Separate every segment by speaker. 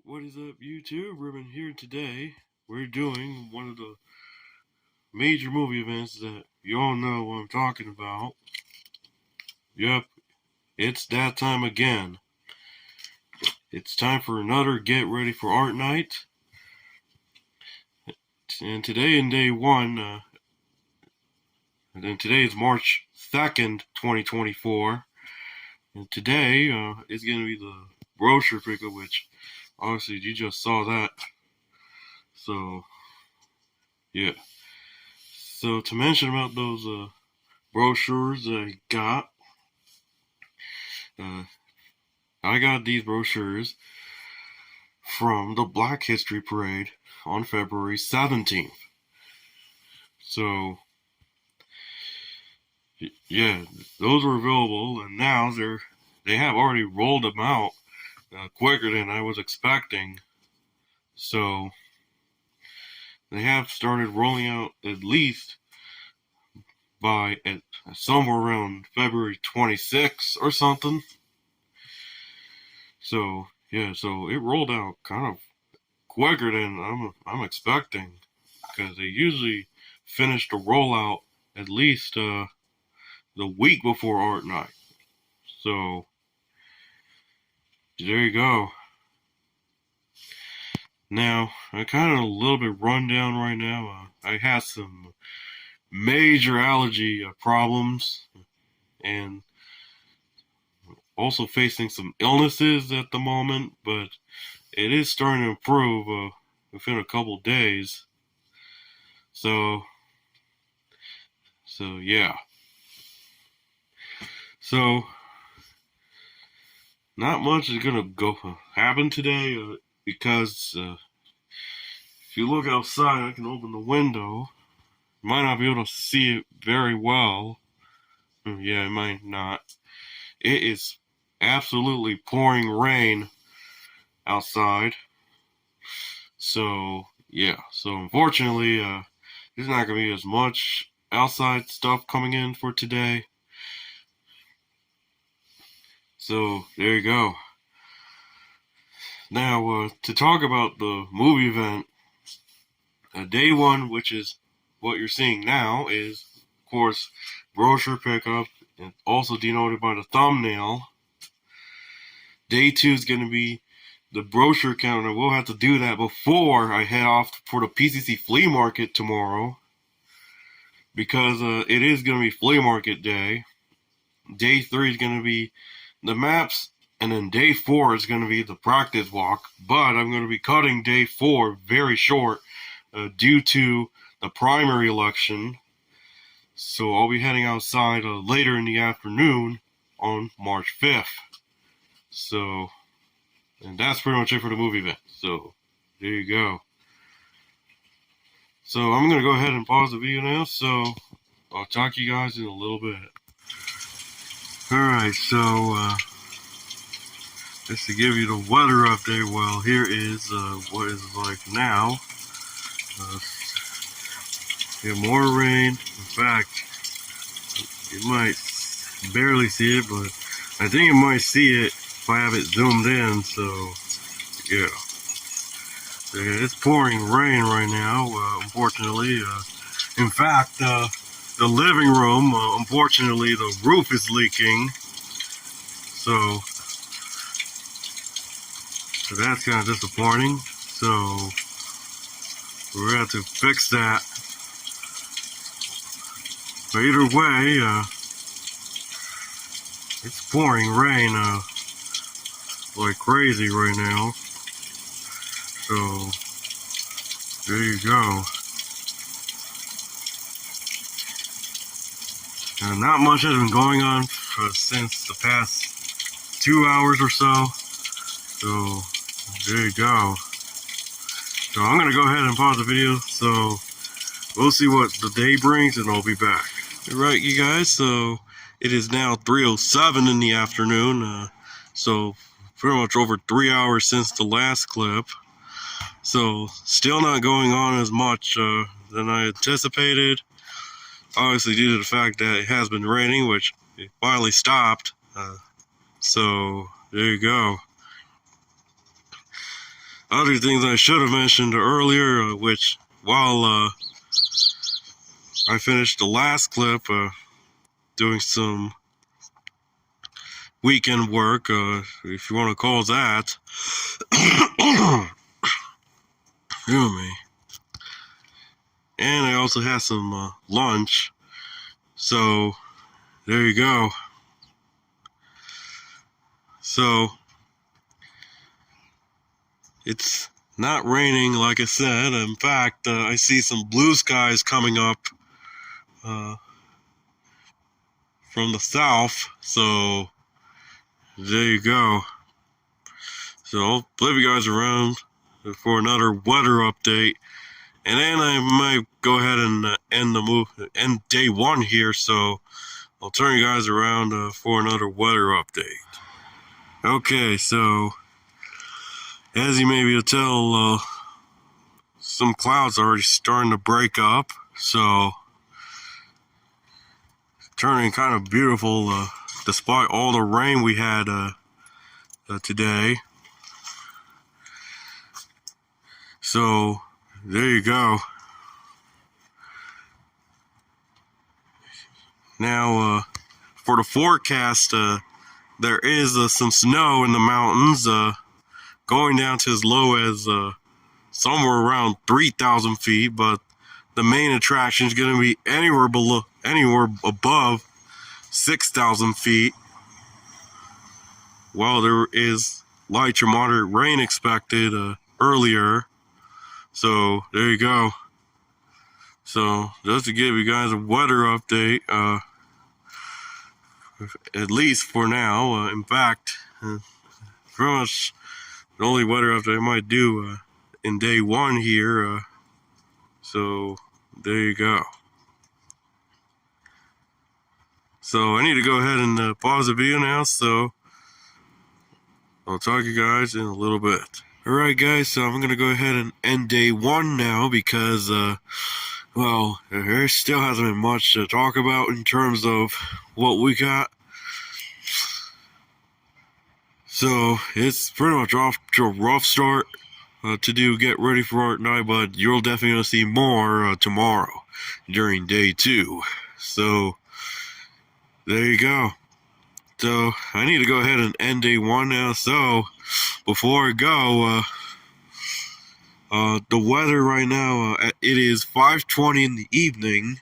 Speaker 1: What is up, YouTube? Ruben here. Today we're doing one of the major movie events that you all know what I'm talking about. Yep, it's that time again. It's time for another Get Ready for Art Night. And today in day one, and then today is March 2nd, 2024. And today is going to be the brochure pickup, which obviously you just saw that. So, yeah. So to mention about those brochures I got these brochures from the Black History Parade on February 17th. So yeah, those were available, and now they have already rolled them out quicker than I was expecting. So they have started rolling out at least by somewhere around February 26th or something. So yeah, so it rolled out kind of quicker than I'm expecting, because they usually finish the rollout at least the week before Art Night. So there you go. Now I kind of a little bit run down right now. I had some major allergy problems, and also facing some illnesses at the moment, but it is starting to improve within a couple days. So yeah. So not much is gonna happen today because if you look outside, I can open the window. You might not be able to see it very well. Yeah, it might not. It is absolutely pouring rain outside. So yeah. So unfortunately, there's not gonna be as much outside stuff coming in for today. So there you go. Now, to talk about the movie event, day one, which is what you're seeing now, is, of course, brochure pickup, and also denoted by the thumbnail. Day two is going to be the brochure counter. We'll have to do that before I head off for the PCC Flea Market tomorrow, because it is going to be Flea Market day. Day three is going to be the maps, and then day four is going to be the practice walk. But I'm going to be cutting day four very short due to the primary election. So I'll be heading outside later in the afternoon on March 5th. So, and that's pretty much it for the movie event. So there you go. So I'm going to go ahead and pause the video now. So I'll talk to you guys in a little bit. Alright, so just to give you the weather update, well, here is what is like now. We have more rain. In fact, you might barely see it, but I think you might see it if I have it zoomed in. So yeah, it's pouring rain right now, unfortunately. In fact, the living room, unfortunately, the roof is leaking. So that's kind of disappointing. So we're going to have to fix that. But either way, it's pouring rain like crazy right now. So there you go. Not much has been going on since the past 2 hours or so. So there you go. So I'm going to go ahead and pause the video. So we'll see what the day brings, and I'll be back. Alright, you guys, so it is now 3:07 in the afternoon. So pretty much over 3 hours since the last clip. So still not going on as much than I anticipated. Obviously due to the fact that it has been raining, which it finally stopped. So there you go. other things I should have mentioned earlier, which while I finished the last clip doing some weekend work, if you want to call that. Excuse me. And I also had some lunch. So, there you go. So, it's not raining like I said. In fact, I see some blue skies coming up from the south. So, there you go. So, I'll leave you guys around for another weather update. And then I might go ahead and end day one here. So, I'll turn you guys around for another weather update. Okay, so as you may be able to tell, some clouds are already starting to break up, so turning kind of beautiful despite all the rain we had today. So there you go. Now for the forecast, there is some snow in the mountains, going down to as low as somewhere around 3,000 feet, but the main attraction is going to be anywhere above 6,000 feet. While there is light to moderate rain expected earlier. So there you go. So just to give you guys a weather update, at least for now. In fact, pretty much the only weather update I might do in day one here. So there you go. So I need to go ahead and pause the video now. So I'll talk to you guys in a little bit. Alright guys, so I'm going to go ahead and end day one now because, well, there still hasn't been much to talk about in terms of what we got. So it's pretty much off to a rough start to do Get Ready for Art Night, but you're definitely going to see more tomorrow during day two. So there you go. So I need to go ahead and end day one now. So before I go, the weather right now, it is 5:20 in the evening,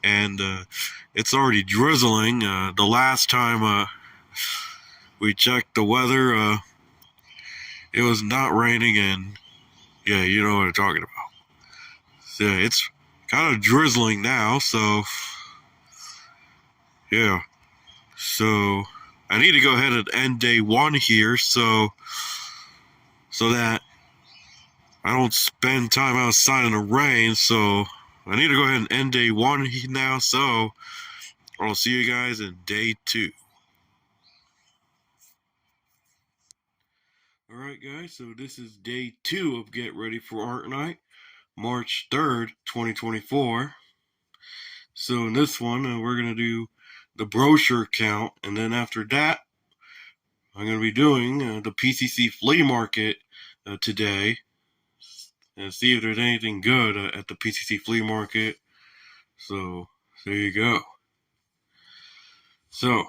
Speaker 1: and it's already drizzling. The last time we checked the weather, it was not raining, and yeah, you know what I'm talking about. So it's kind of drizzling now, so yeah. So I need to go ahead and end day one here, so that I don't spend time outside in the rain. So I need to go ahead and end day one now, so I'll see you guys in day two. Alright guys, so this is day two of Get Ready for Art Night, March 3rd, 2024. So in this one, we're going to do the brochure count, and then after that, I'm going to be doing the PCC Flea Market today, and see if there's anything good at the PCC Flea Market. So there you go. So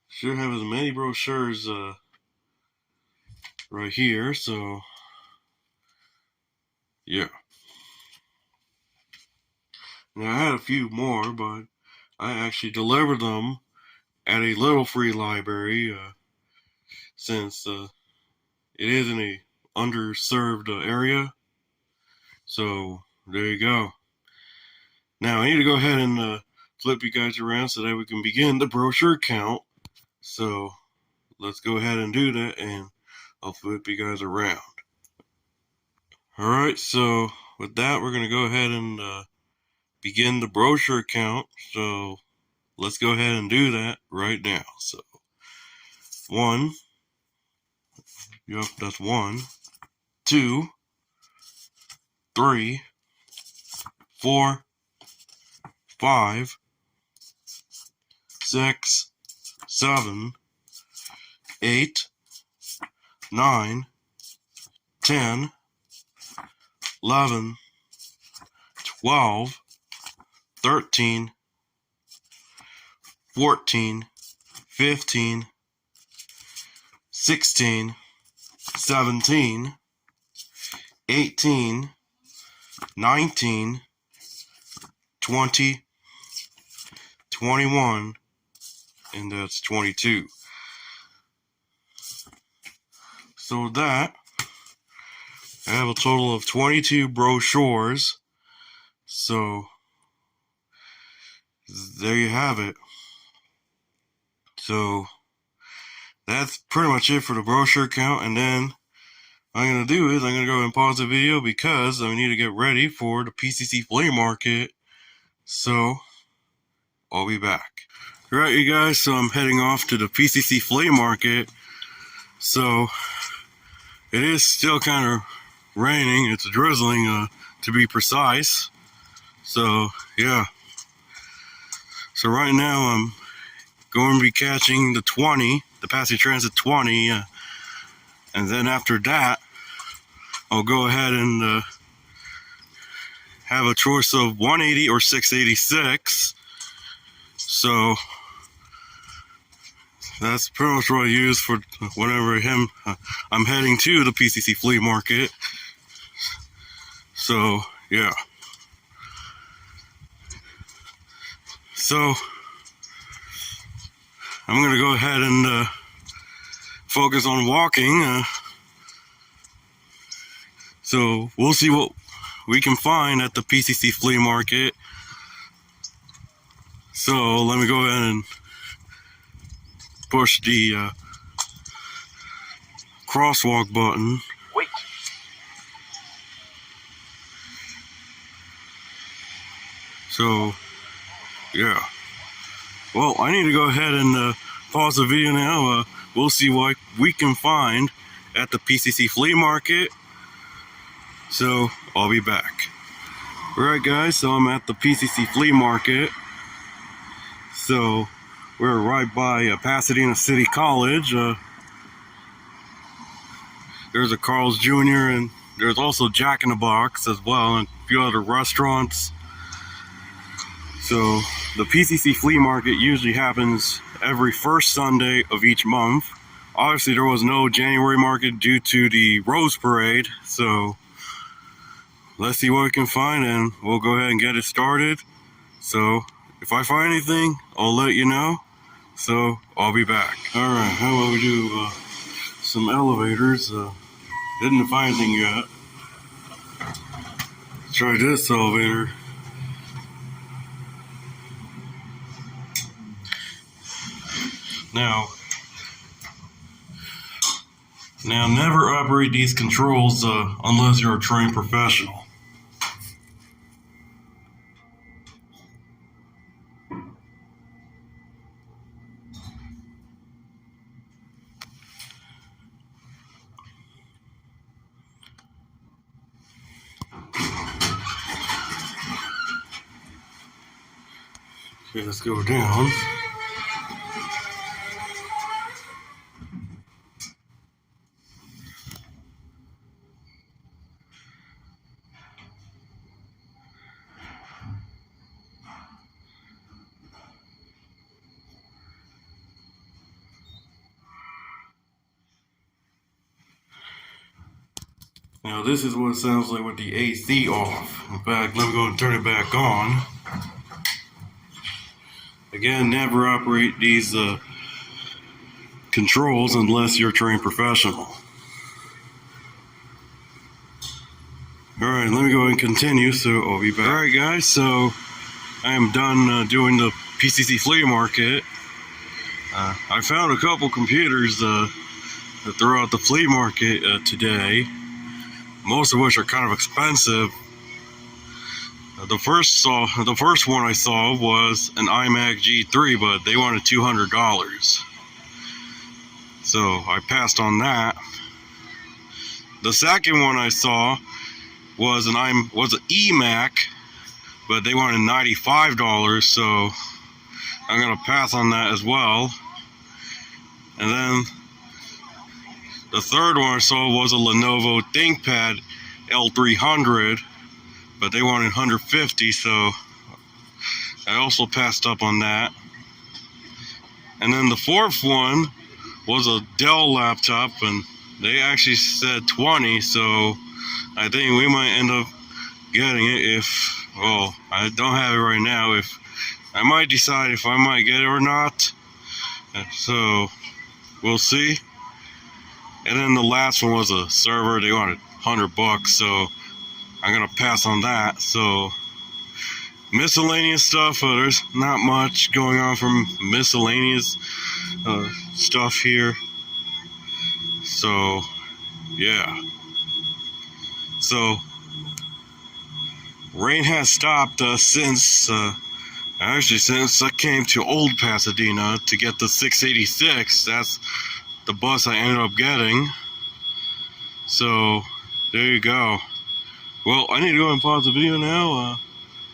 Speaker 1: should have as many brochures right here. So yeah. Now I had a few more, but I actually delivered them at a little free library since it is in a underserved area. So there you go. Now I need to go ahead and flip you guys around so that we can begin the brochure count. So let's go ahead and do that, and I'll flip you guys around. Alright, so with that, we're going to go ahead and begin the brochure count. So let's go ahead and do that right now. So 1, yep, that's 1, 2, 3, 4, 5, 6, 7, 8, 9, 10, 11, 12, 13, 14, 15, 16, 17, 18, 19, 20, 21, and that's 22. So with that, I have a total of 22 brochures. So there you have it. So that's pretty much it for the brochure count. And then what I'm going to do is I'm going to go and pause the video because I need to get ready for the PCC Flea Market. So I'll be back. Alright, you guys, so I'm heading off to the PCC Flea Market. So it is still kind of raining. It's drizzling, to be precise. So yeah. So right now I'm going to be catching the 20, the Passy Transit 20, and then after that I'll go ahead and have a choice of 180 or 686. So that's pretty much what I use for whenever I'm heading to the PCC Flea Market. So yeah. So I'm gonna go ahead and focus on walking. So we'll see what we can find at the PCC Flea Market. So let me go ahead and push the crosswalk button.
Speaker 2: Wait.
Speaker 1: So yeah. Well, I need to go ahead and pause the video now. We'll see what we can find at the PCC Flea Market. So I'll be back. Alright guys, so I'm at the PCC Flea Market. So we're right by Pasadena City College. There's a Carl's Jr. and there's also Jack in the Box as well, and a few other restaurants. So the PCC Flea Market usually happens every first Sunday of each month. Obviously there was no January market due to the Rose Parade, so let's see what we can find and we'll go ahead and get it started. So if I find anything, I'll let you know. So I'll be back. Alright, how about we do some elevators? Didn't find anything yet. Let's try this elevator. Now never operate these controls unless you're a trained professional. Okay, let's go down. Now this is what it sounds like with the AC off. In fact, let me go and turn it back on. Again, never operate these controls unless you're a trained professional. Alright, let me go ahead and continue, so I'll be back. Alright guys, so I am done doing the PCC Flea Market. I found a couple computers throughout the flea market today, most of which are kind of expensive. The first one I saw was an iMac G3, but they wanted $200. So I passed on that. The second one I saw was an eMac, but they wanted $95, so I'm gonna pass on that as well. And then The third one I saw was a Lenovo ThinkPad L300, but they wanted 150, so I also passed up on that. And then the fourth one was a Dell laptop, and they actually said 20, so I think we might end up getting it if, well, I don't have it right now. If I might decide if I might get it or not, so we'll see. And then the last one was a server. They wanted $100, so I'm gonna pass on that. So miscellaneous stuff, there's not much going on from miscellaneous stuff here. So yeah, so rain has stopped since I came to Old Pasadena to get the 686. That's the bus I ended up getting. So there you go. Well, I need to go and pause the video now.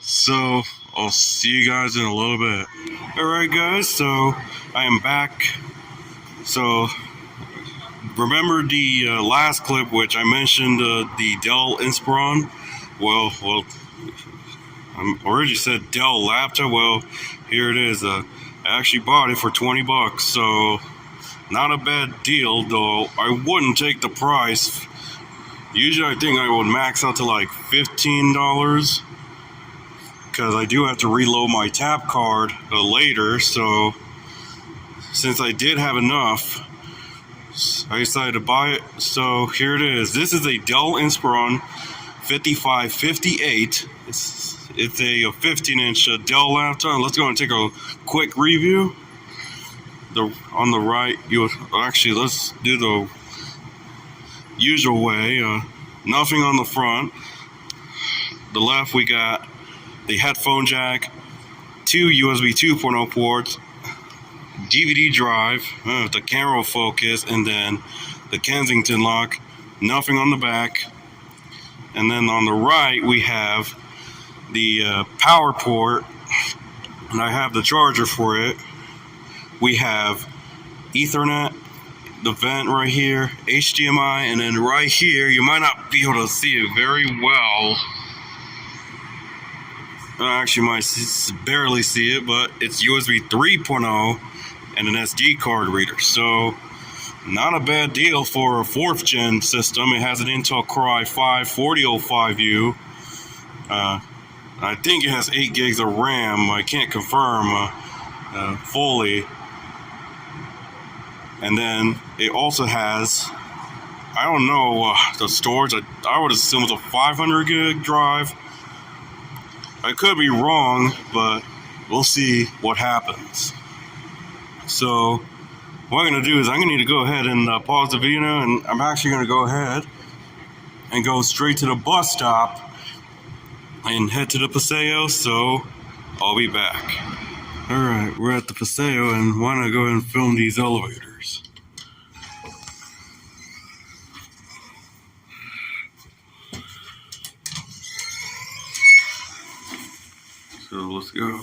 Speaker 1: So I'll see you guys in a little bit. Alright guys, so I am back. So remember the last clip which I mentioned the Dell Inspiron? Well, I already said Dell laptop. Well, here it is. I actually bought it for $20, so not a bad deal, though I wouldn't take the price. Usually I think I would max out to like $15, because I do have to reload my tap card later. So since I did have enough, I decided to buy it. So here it is. This is a Dell Inspiron 5558. It's a 15-inch Dell laptop. Let's go and take a quick review. On the right, let's do the usual way. Nothing on the front. The left, we got the headphone jack, 2 USB 2.0 ports, DVD drive, the camera focus, and then the Kensington lock. Nothing on the back. And then on the right, we have the power port, and I have the charger for it. We have Ethernet, the vent right here, HDMI, and then right here, you might not be able to see it very well. I actually might barely see it, but it's USB 3.0 and an SD card reader. So not a bad deal for a 4th gen system. It has an Intel Core i5 4005U. I think it has 8 gigs of RAM. I can't confirm fully. And then it also has, I don't know, the storage. I would assume it's a 500 gig drive. I could be wrong, but we'll see what happens. So what I'm going to do is I'm going to need to go ahead and pause the video now, and I'm actually going to go ahead and go straight to the bus stop and head to the Paseo, so I'll be back. Alright, we're at the Paseo, and why not go ahead and film these elevators? So let's go.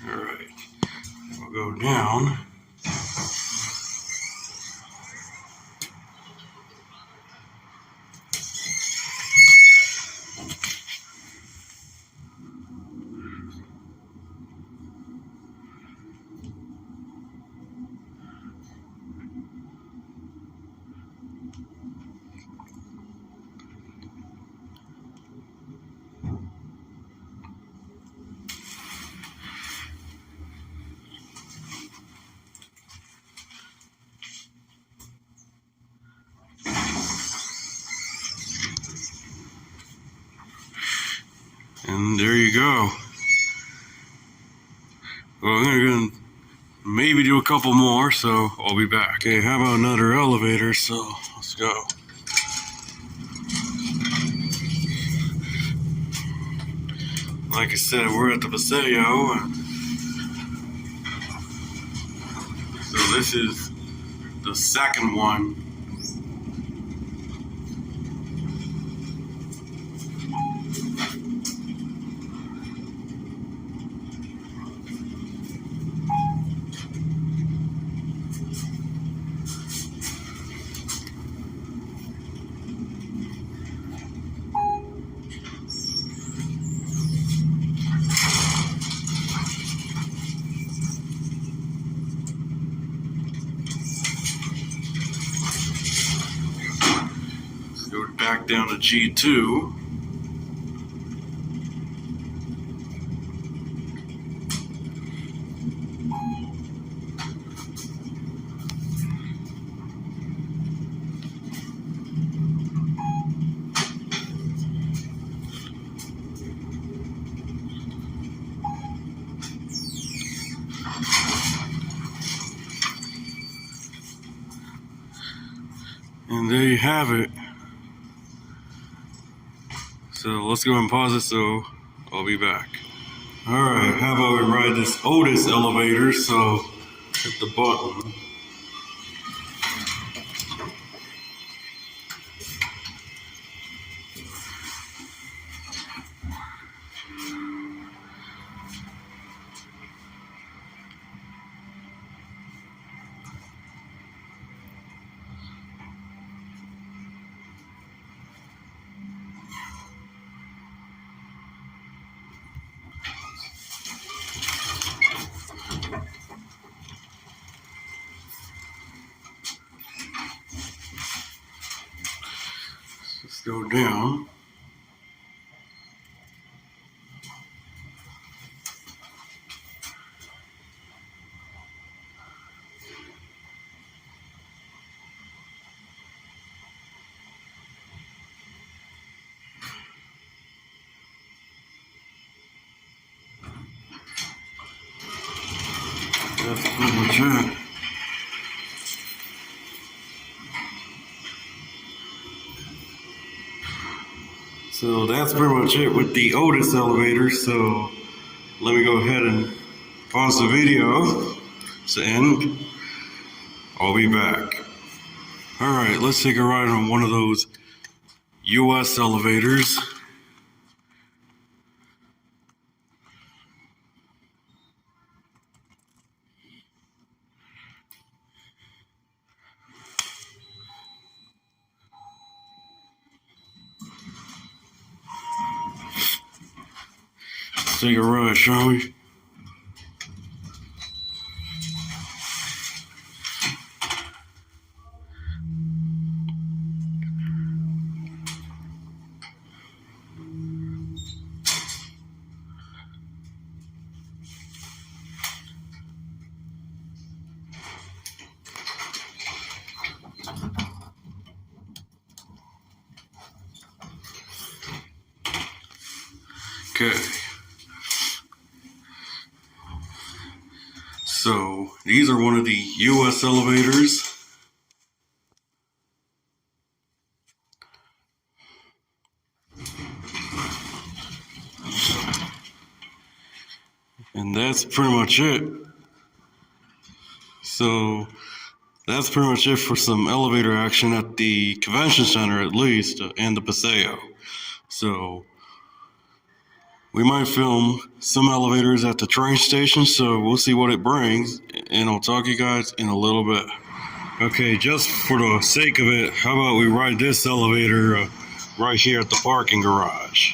Speaker 1: Alright, we'll go down. And there you go. Well, I'm gonna maybe do a couple more, so I'll be back. Okay, how about another elevator? So let's go. Like I said, we're at the Paseo. this is the second one. Go back down to G2. And there you have it. So let's go and pause it, so I'll be back. Alright, how about we ride this Otis elevator? So hit the button. Let's go down. That's pretty much it. So that's pretty much it with the Otis elevator. So let me go ahead and pause the video to end. I'll be back. Alright, let's take a ride on one of those US elevators. Let's take a ride, shall we? Okay. So these are one of the US elevators. And that's pretty much it. So that's pretty much it for some elevator action at the convention center, at least, and the Paseo. So we might film some elevators at the train station, so we'll see what it brings, and I'll talk to you guys in a little bit. Okay, just for the sake of it, how about we ride this elevator right here at the parking garage.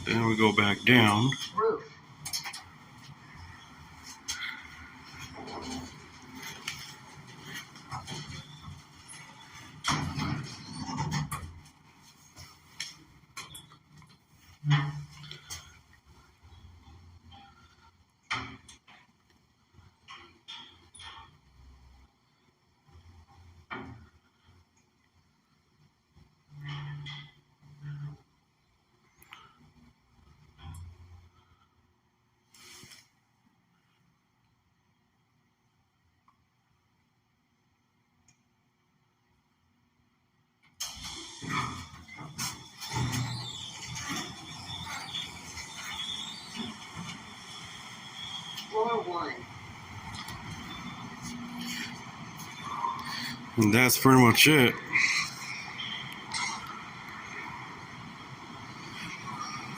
Speaker 1: Then we go back down. And that's pretty much it.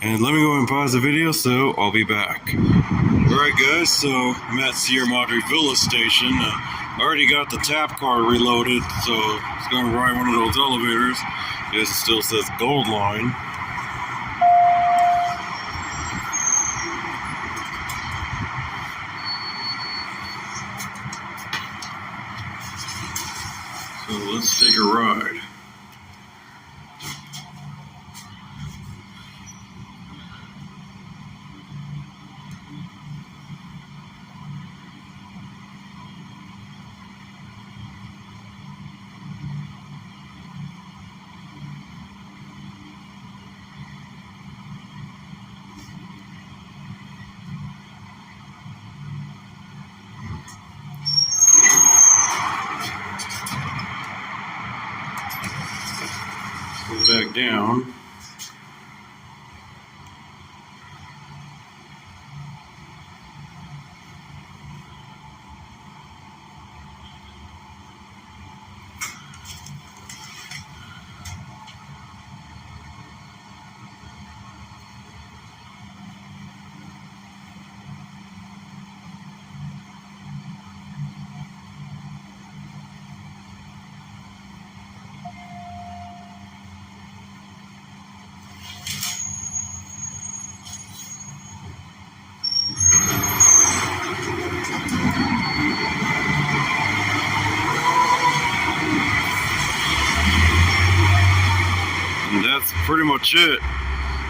Speaker 1: And let me go and pause the video, so I'll be back. Alright guys, so I'm at Sierra Madre Villa Station. I already got the tap card reloaded, so it's going to ride one of those elevators. Yes, it still says Gold Line. So let's take a ride. Go back down. And that's pretty much it.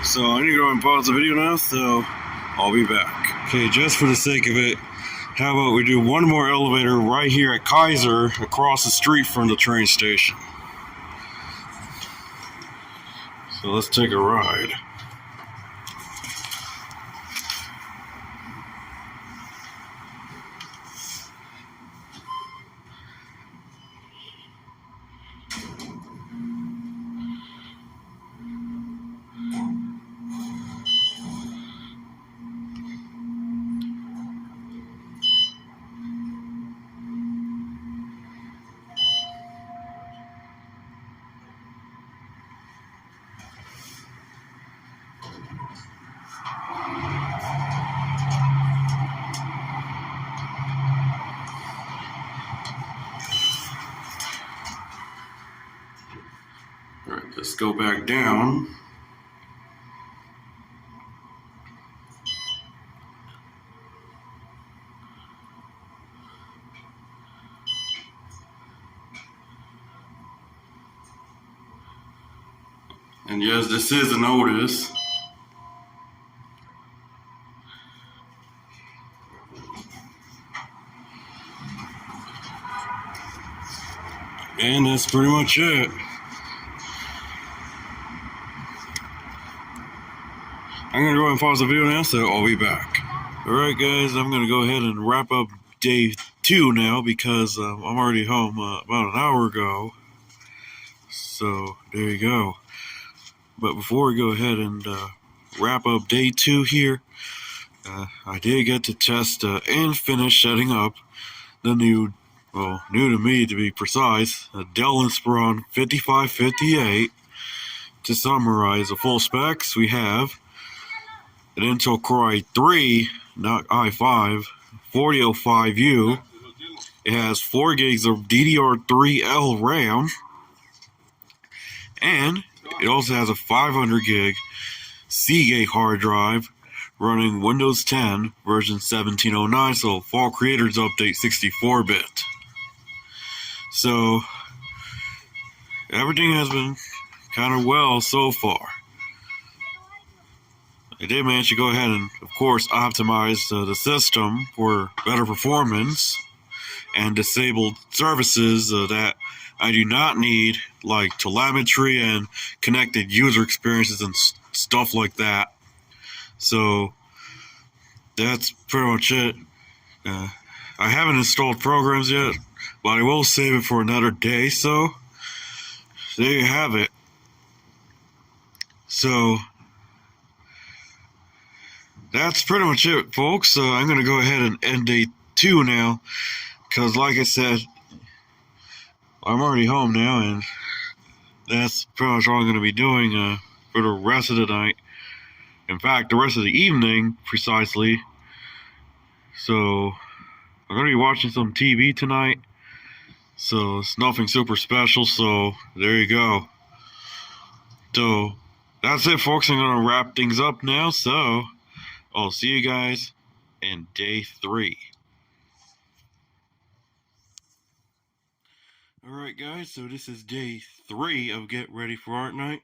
Speaker 1: So I need to go and pause the video now, so I'll be back. Okay, just for the sake of it, how about we do one more elevator right here at Kaiser, across the street from the train station. So let's take a ride. Alright, let's go back down. And yes, this is a notice. And that's pretty much it. I'm going to go ahead and pause the video now, so I'll be back. Alright guys, I'm going to go ahead and wrap up day 2 now, because I'm already home about an hour ago. So, there you go. But before we go ahead and wrap up day 2 here, I did get to test and finish setting up the new to me to be precise, a Dell Inspiron 5558. To summarize the full specs, we have an Intel Core i3, not i5, 4005U. It has 4 gigs of DDR3L RAM, and it also has a 500 gig Seagate hard drive running Windows 10 version 1709, so Fall Creators Update 64-bit. So everything has been kind of well so far. I did manage to go ahead and, of course, optimize the system for better performance and disabled services that I do not need, like telemetry and connected user experiences and stuff like that. So that's pretty much it. I haven't installed programs yet, but I will save it for another day, so there you have it. So
Speaker 2: that's pretty much it, folks. So I'm going to go ahead and end day 2 now. Because, like I said, I'm already home now, and that's pretty much all I'm going to be doing for the rest of the night. In fact, the rest of the evening, precisely. So, I'm going to be watching some TV tonight. So, it's nothing super special, so there you go. So, that's it, folks. I'm going to wrap things up now. So, I'll see you guys in day 3.
Speaker 1: Alright guys, so this is day 3 of Get Ready for Art Night,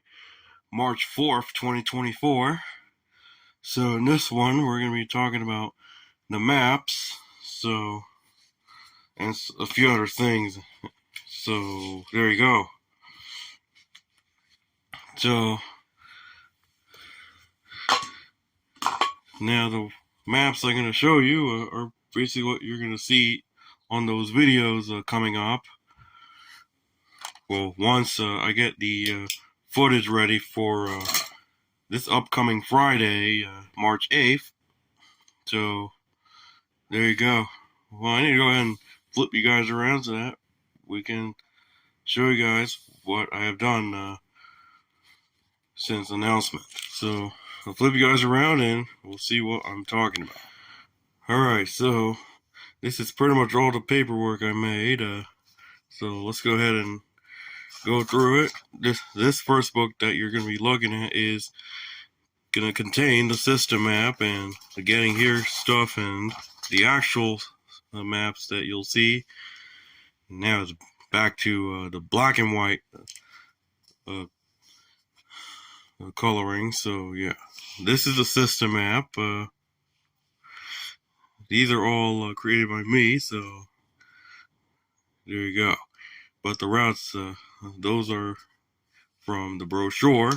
Speaker 1: March 4th, 2024. So in this one, we're going to be talking about the maps, so, and a few other things. So, there you go. So, now the maps I'm going to show you are basically what you're going to see on those videos coming up. Well, once I get the footage ready for this upcoming Friday, March 8th. So, there you go. Well, I need to go ahead and flip you guys around so that we can show you guys what I have done since announcement. So, I'll flip you guys around and we'll see what I'm talking about. Alright, so this is pretty much all the paperwork I made. So let's go ahead and go through it. This first book that you're going to be looking at is going to contain the system map and the getting here stuff and the actual maps that you'll see. Now it's back to the black and white coloring. So yeah, this is the system map. These are all created by me, so there you go. But the routes, those are from the brochure.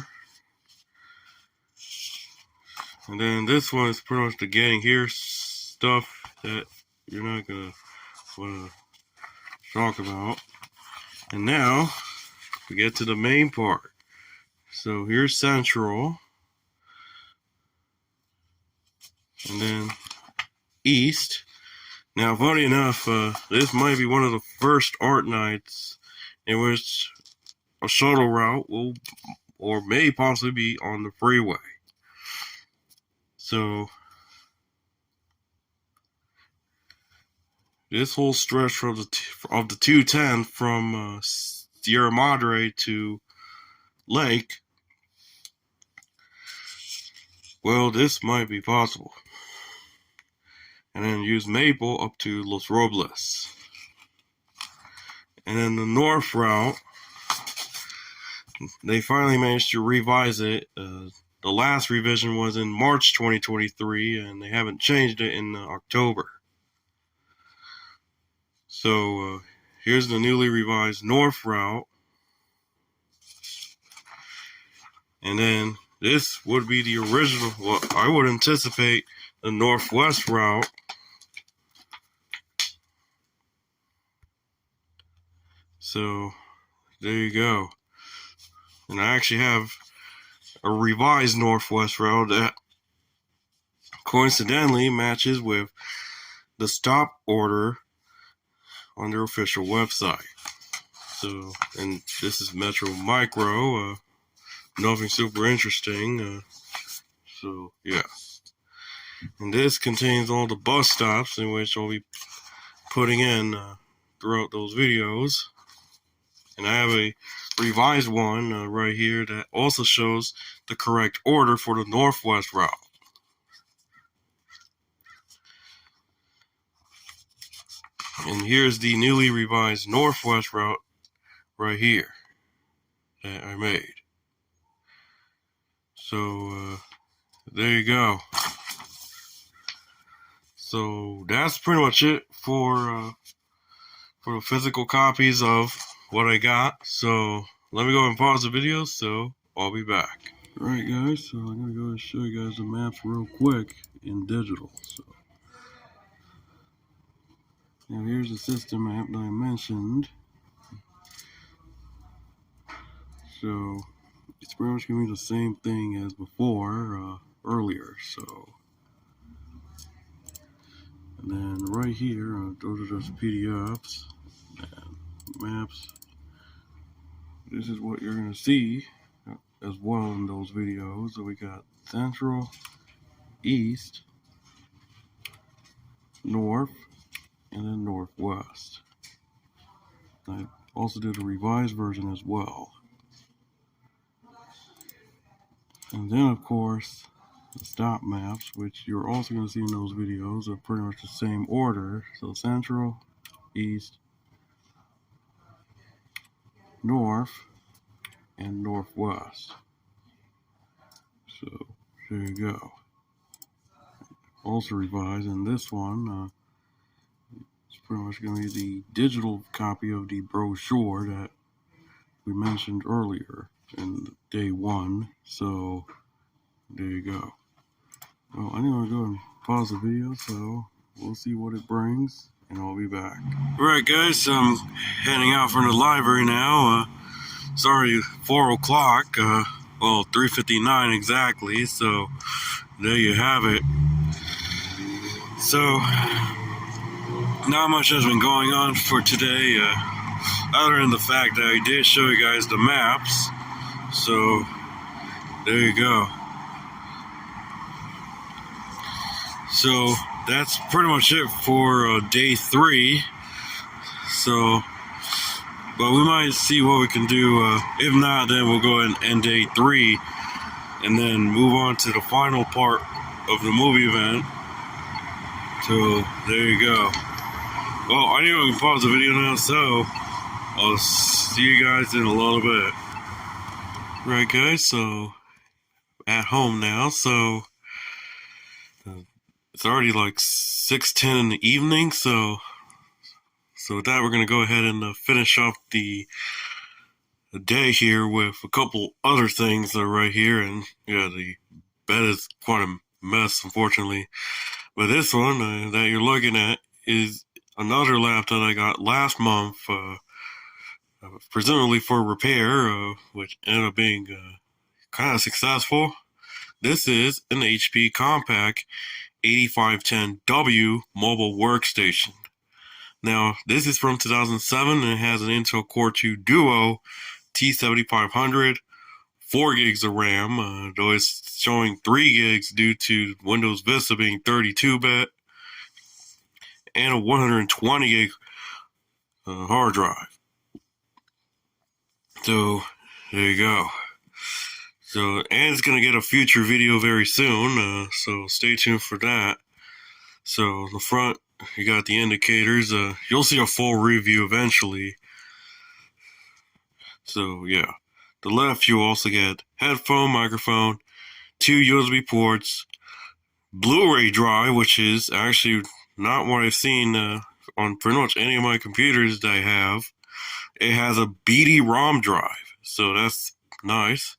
Speaker 1: And then this one is pretty much the getting here stuff that you're not gonna want to talk about. And now we get to the main part. So here's Central, and then East. Now, funny enough, this might be one of the first art nights in which a shuttle route will, or may possibly be on the freeway. So, this whole stretch of the 210 from Sierra Madre to Lake, well, this might be possible. And then use Maple up to Los Robles. And then the north route, they finally managed to revise it. The last revision was in March 2023, and they haven't changed it in October. So here's the newly revised north route. And then this would be the original, well, I would anticipate the northwest route. So there you go. And I actually have a revised northwest route that coincidentally matches with the stop order on their official website. So, and this is Metro Micro, nothing super interesting. So, yeah. And this contains all the bus stops in which I'll be putting in throughout those videos. And I have a revised one right here that also shows the correct order for the northwest route. And here's the newly revised northwest route right here that I made. So, there you go. So that's pretty much it for the physical copies of what I got. So let me go and pause the video, so I'll be back. Alright guys, so I'm gonna go and show you guys the maps real quick in digital. So now here's the system map that I mentioned. So it's pretty much gonna be the same thing as before, earlier. So And then right here, those are just PDFs and maps. This is what you're going to see as well in those videos. So we got Central, East, North, and then Northwest. I also did a revised version as well. And then, of course, the stop maps, which you're also going to see in those videos, are pretty much the same order. So Central, East, North, and Northwest. So there you go. Also revised, and this one it's pretty much going to be the digital copy of the brochure that we mentioned earlier in day one. So there you go. Well, I'm going to go and pause the video, so we'll see what it brings, and I'll be back. Alright guys, I'm heading out from the library now. It's already 4 o'clock, well 3:59 exactly, so there you have it. So, not much has been going on for today, other than the fact that I did show you guys the maps. So, there you go. So, that's pretty much it for day 3. So, but we might see what we can do. If not, then we'll go ahead and end day 3 and then move on to the final part of the movie event. So, there you go. Well, I think I can pause the video now, so I'll see you guys in a little bit. Right, guys, so at home now, so it's already like 6:10 in the evening, so with that, we're going to go ahead and finish up the day here with a couple other things that are right here. And yeah, the bed is quite a mess, unfortunately. But this one that you're looking at is another lamp that I got last month, presumably for repair, which ended up being kind of successful. This is an HP Compact 8510W mobile workstation. Now, this is from 2007 and it has an Intel Core 2 Duo T7500, 4 gigs of RAM, though it's showing 3 gigs due to Windows Vista being 32-bit, and a 120 gig hard drive. So, there you go. So, and it's going to get a future video very soon, so stay tuned for that. So, in the front, you got the indicators. You'll see a full review eventually. So, yeah. The left, you also get headphone, microphone, 2 USB ports, Blu-ray drive, which is actually not what I've seen on pretty much any of my computers that I have. It has a BD-ROM drive, so that's nice.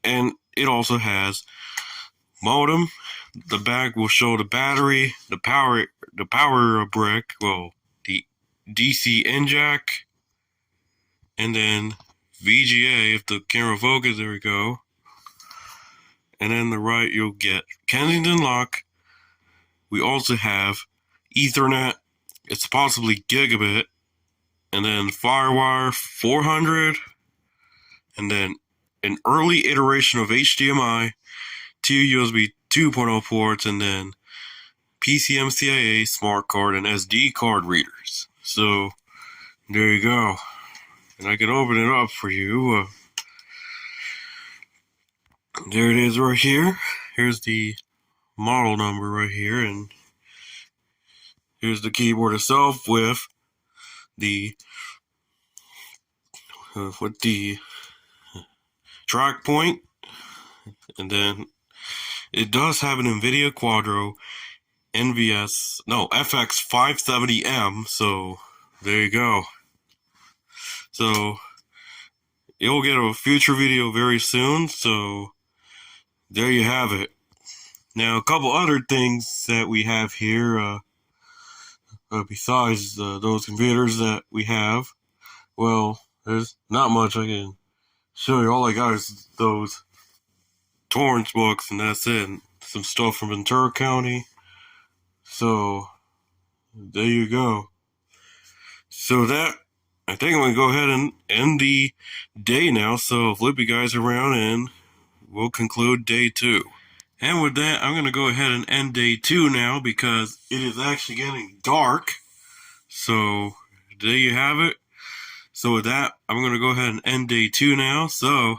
Speaker 1: And it also has modem. The back will show the battery, the power brick, well, the DC in jack, and then VGA, if the camera focus, there we go. And then the right, you'll get Kensington lock. We also have Ethernet, it's possibly gigabit, and then Firewire 400, and then an early iteration of HDMI, 2 USB 2.0 ports, and then PCMCIA smart card and SD card readers. So there you go. And I can open it up for you. There it is right here. Here's the model number right here, and here's the keyboard itself with the track point, and then it does have an NVIDIA Quadro FX 570M, so there you go. So you'll get a future video very soon, so there you have it. Now, a couple other things that we have here, besides those computers that we have, well, there's not much I can show you. All I got is those Torrance books, and that's it. Some stuff from Ventura County. So, there you go. So that, I think I'm going to go ahead and end the day now. So flip you guys around and we'll conclude day 2. And with that, I'm going to go ahead and end day 2 now because it is actually getting dark. So there you have it. So with that, I'm going to go ahead and end day 2 now. So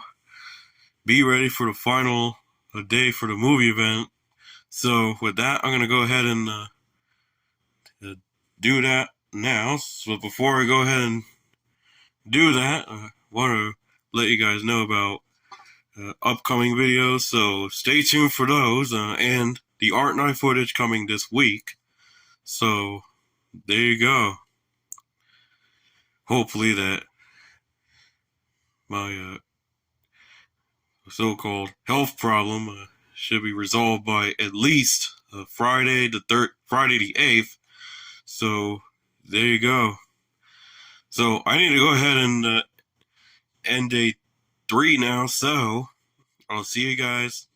Speaker 1: be ready for the final day for the movie event. So with that, I'm going to go ahead and do that now. So before I go ahead and do that, I want to let you guys know about upcoming videos. So stay tuned for those and the art night footage coming this week. So there you go. Hopefully that my so-called health problem should be resolved by at least Friday the 8th. So there you go. So I need to go ahead and end day 3 now. So I'll see you guys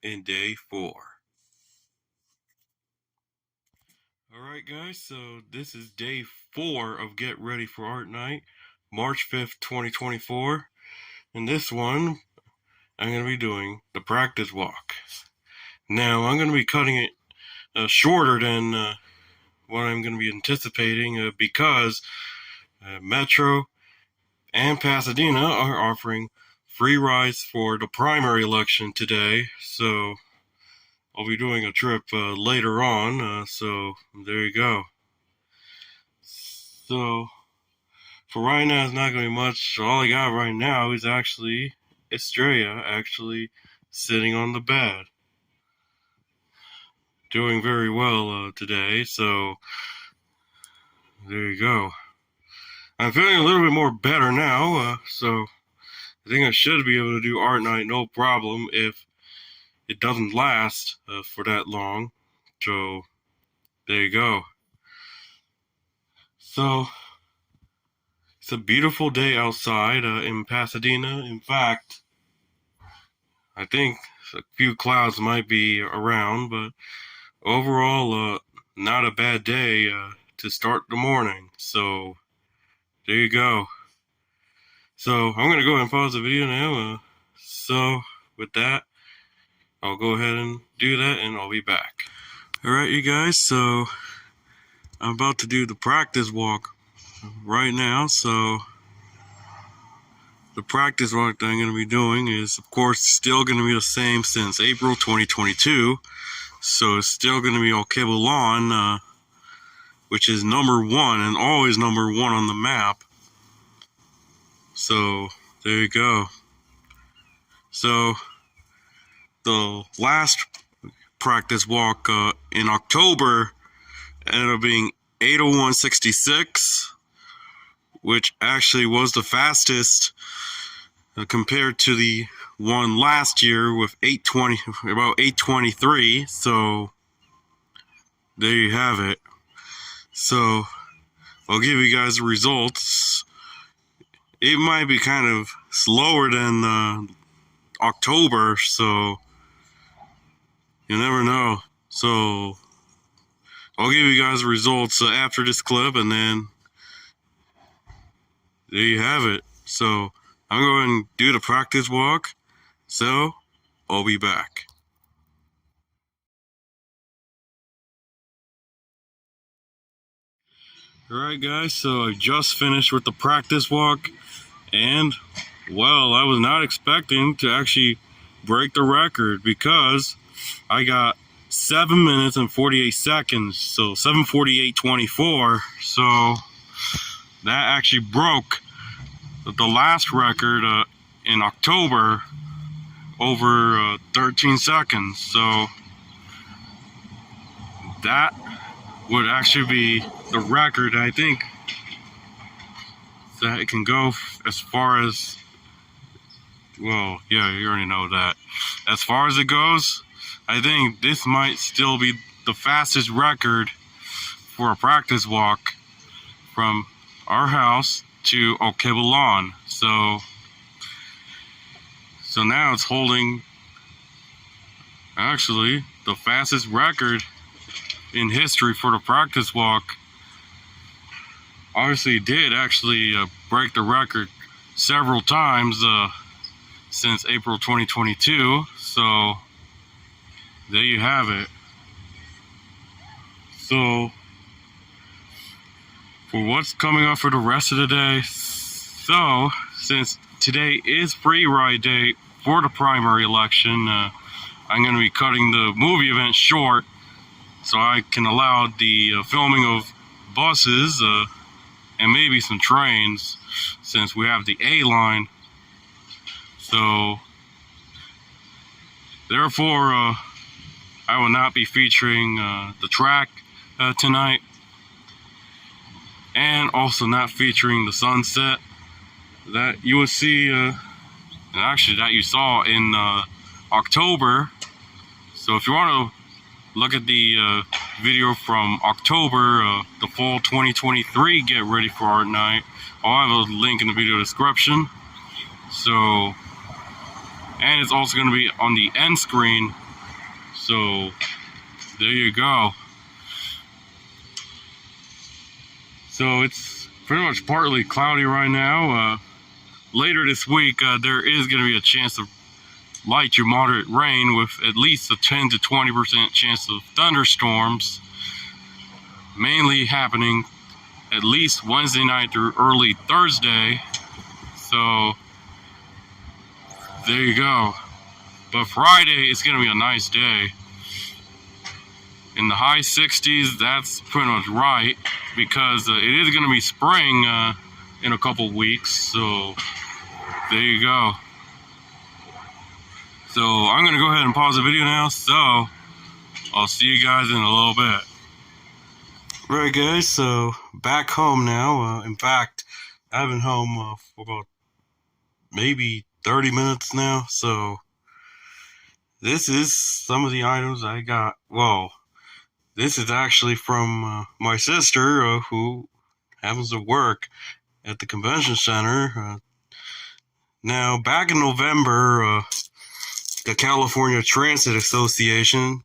Speaker 1: in day 4. Alright guys, so this is day 4 of Get Ready for Art Night, March 5th, 2024. In this one, I'm going to be doing the practice walk. Now, I'm going to be cutting it shorter than what I'm going to be anticipating because Metro and Pasadena are offering free rides for the primary election today. So I'll be doing a trip later on. So there you go. So for right now, it's not going to be much. All I got right now is actually Estrella actually sitting on the bed. Doing very well today, so there you go. I'm feeling a little bit more better now, so I think I should be able to do art night no problem if it doesn't last for that long. So there you go. So it's a beautiful day outside in Pasadena. In fact, I think a few clouds might be around, but overall, not a bad day to start the morning. So there you go. So I'm going to go ahead and pause the video now. So with that, I'll go ahead and do that and I'll be back. Alright you guys, so I'm about to do the practice walk right now. So the practice walk that I'm going to be doing is of course still going to be the same since April 2022. So it's still going to be Alkebulan, which is number 1 and always number 1 on the map. So there you go. So the last practice walk in October ended up being 8:01.66, which actually was the fastest compared to the one last year with 8:20, about 8:23. So there you have it. So I'll give you guys the results. It might be kind of slower than October, so you never know. So I'll give you guys the results after this clip, and then there you have it. So I'm going to do the practice walk, so I'll be back. Alright guys, so I just finished with the practice walk, and well, I was not expecting to actually break the record because I got 7 minutes and 48 seconds, so 7:48.24. So that actually broke the last record in October over 13 seconds. So that would actually be the record. I think that it can go as far as, well, yeah, you already know that. As far as it goes, I think this might still be the fastest record for a practice walk from our house to Alkebulan. So now it's holding actually the fastest record in history for the practice walk. Obviously did actually break the record several times since April 2022. So there you have it. So for what's coming up for the rest of the day, so since today is free ride day for the primary election, I'm going to be cutting the movie event short so I can allow the filming of buses and maybe some trains, since we have the A line. So therefore I will not be featuring the track tonight, and also not featuring the sunset that you will see, actually that you saw in October. So if you want to look at the video from October, the fall 2023 Get Ready for Art Night, I'll have a link in the video description. So, and it's also going to be on the end screen. So there you go. So it's pretty much partly cloudy right now. Later this week, there is going to be a chance of light to moderate rain with at least a 10 to 20% chance of thunderstorms, mainly happening at least Wednesday night through early Thursday. So there you go. But Friday is going to be a nice day. In the high 60s, that's pretty much right, because it is going to be spring in a couple weeks. So there you go. So I'm going to go ahead and pause the video now, so I'll see you guys in a little bit. Right guys, so back home now. In fact, I've been home for about maybe 30 minutes now. So this is some of the items I got. Well, this is actually from my sister, who happens to work at the convention center. Now, back in November, the California Transit Association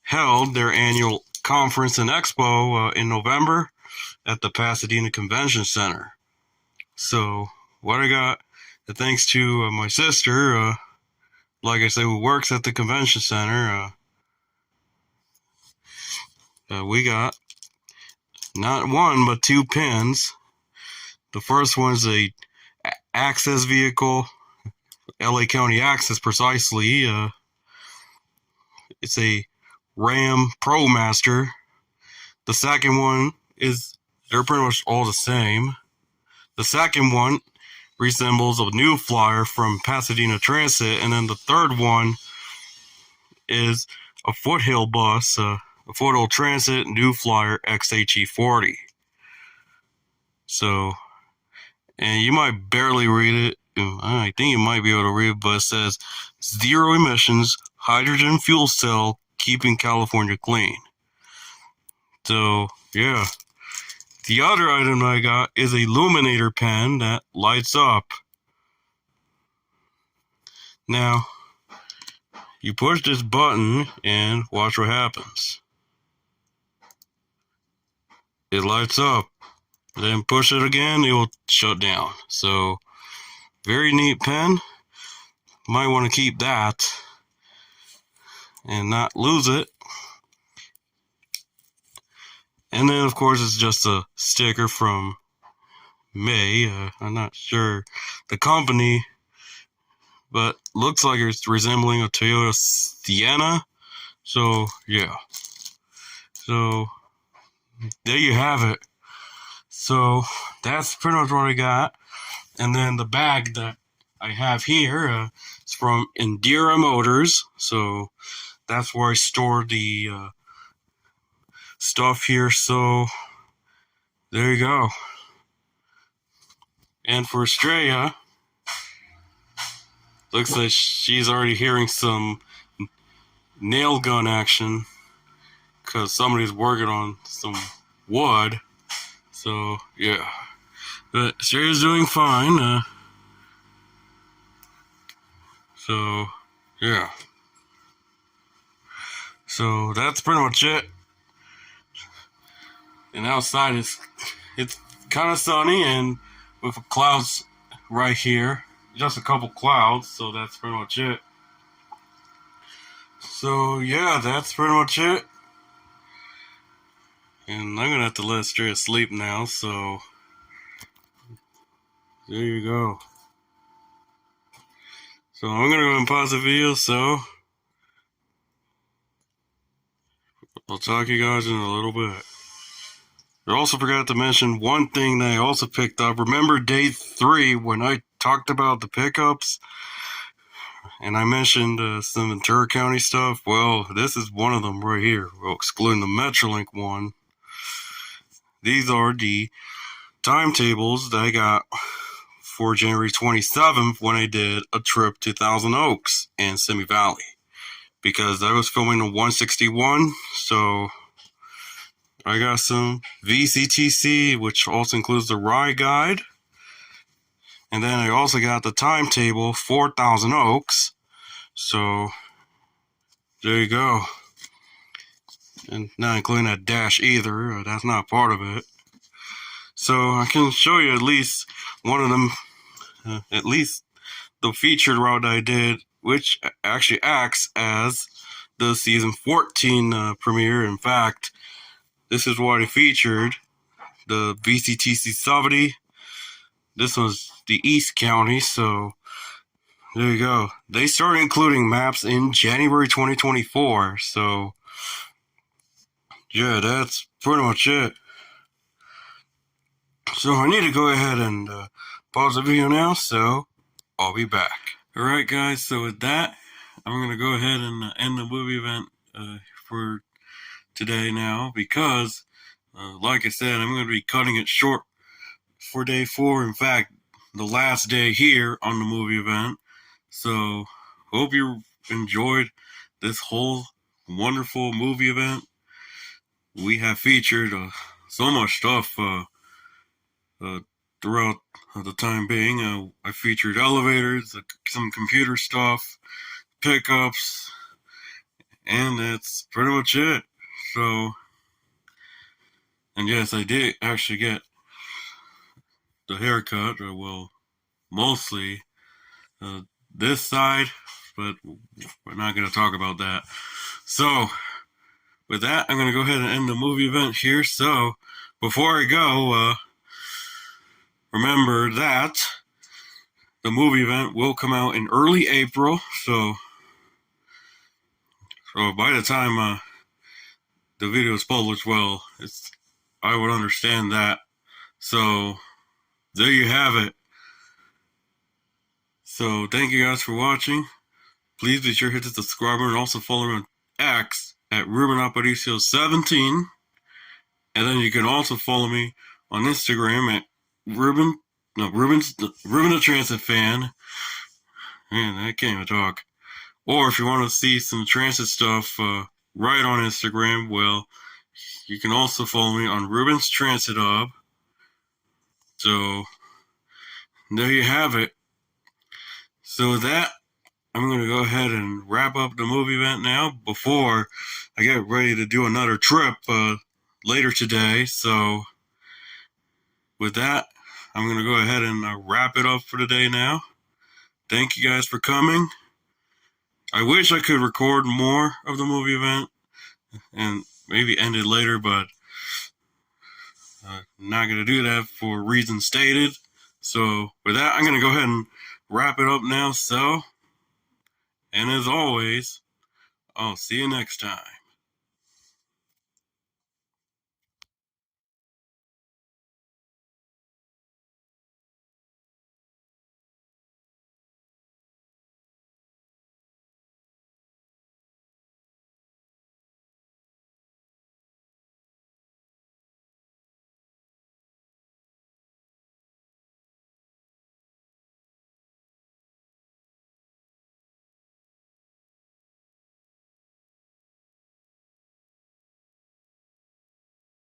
Speaker 1: held their annual conference and expo in November at the Pasadena Convention Center. So what I got, thanks to my sister, like I said, who works at the convention center, we got not one but two pins. The first one's a access vehicle, LA County Access precisely. It's a Ram ProMaster. The second one is, they're pretty much all the same. The second one resembles a New Flyer from Pasadena Transit, and then the third one is a Foothill bus, a Foothill Transit New Flyer XHE40. So, and you might barely read it. I think you might be able to read it, but it says zero emissions, hydrogen fuel cell, keeping California clean. So, yeah. The other item I got is a illuminator pen that lights up. Now, you push this button and watch what happens. It lights up. Then push it again, it will shut down. So, very neat pen. Might want to keep that and not lose it. And then, of course, it's just a sticker from May. I'm not sure the company, but looks like it's resembling a Toyota Sienna. So, yeah. So, there you have it. So, that's pretty much what I got. And then the bag that I have here is from Indira Motors. So, that's where I store the stuff here. So, there you go. And for Estrella, looks like she's already hearing some nail gun action, because somebody's working on some wood. So, yeah. But Estrella's doing fine. So, yeah. So, that's pretty much it. And outside it's kind of sunny and with clouds right here. Just a couple clouds, so that's pretty much it. So yeah, that's pretty much it. And I'm gonna have to let Stray sleep now, so there you go. So I'm gonna go and pause the video, so I'll talk to you guys in a little bit. I also forgot to mention one thing that I also picked up. Remember day 3 when I talked about the pickups? And I mentioned some Ventura County stuff? Well, this is one of them right here. Well, excluding the Metrolink one. These are the timetables that I got for January 27th when I did a trip to Thousand Oaks and Simi Valley. Because I was filming a 161, so I got some VCTC, which also includes the ride guide. And then I also got the timetable for Thousand Oaks. So there you go. And not including that dash either. That's not part of it. So I can show you at least one of them, at least the featured route I did, which actually acts as the season 14 premiere. In fact, this is what I featured, the VCTC 70. This was the East County, so there you go. They started including maps in January 2024, so yeah, that's pretty much it. So I need to go ahead and pause the video now, so I'll be back. Alright guys, so with that, I'm going to go ahead and end the movie event for today now, because like I said, I'm going to be cutting it short for day 4. In fact, the last day here on the movie event. So hope you enjoyed this whole wonderful movie event. We have featured so much stuff throughout the time being. I featured elevators, some computer stuff, pickups, and that's pretty much it. So, and yes, I did actually get the haircut, well, mostly this side, but we're not going to talk about that. So, with that, I'm going to go ahead and end the movie event here. So, before I go, remember that the movie event will come out in early April. So by the time the video is published, well, I would understand that. So there you have it. So thank you guys for watching. Please be sure to hit the subscribe button and also follow me on X at Ruben Aparicio 17. And then you can also follow me on Instagram at Ruben the Transit Fan. Man, I can't even talk. Or if you want to see some transit stuff right on Instagram, well, you can also follow me on Ruben's Transit Hub. So there you have it. So with that, I'm going to go ahead and wrap up the movie event now before I get ready to do another trip later today. So with that, I'm going to go ahead and wrap it up for today now. Thank you guys for coming. I wish I could record more of the movie event and maybe end it later, but I'm not going to do that for reasons stated. So with that, I'm going to go ahead and wrap it up now. So, and as always, I'll see you next time.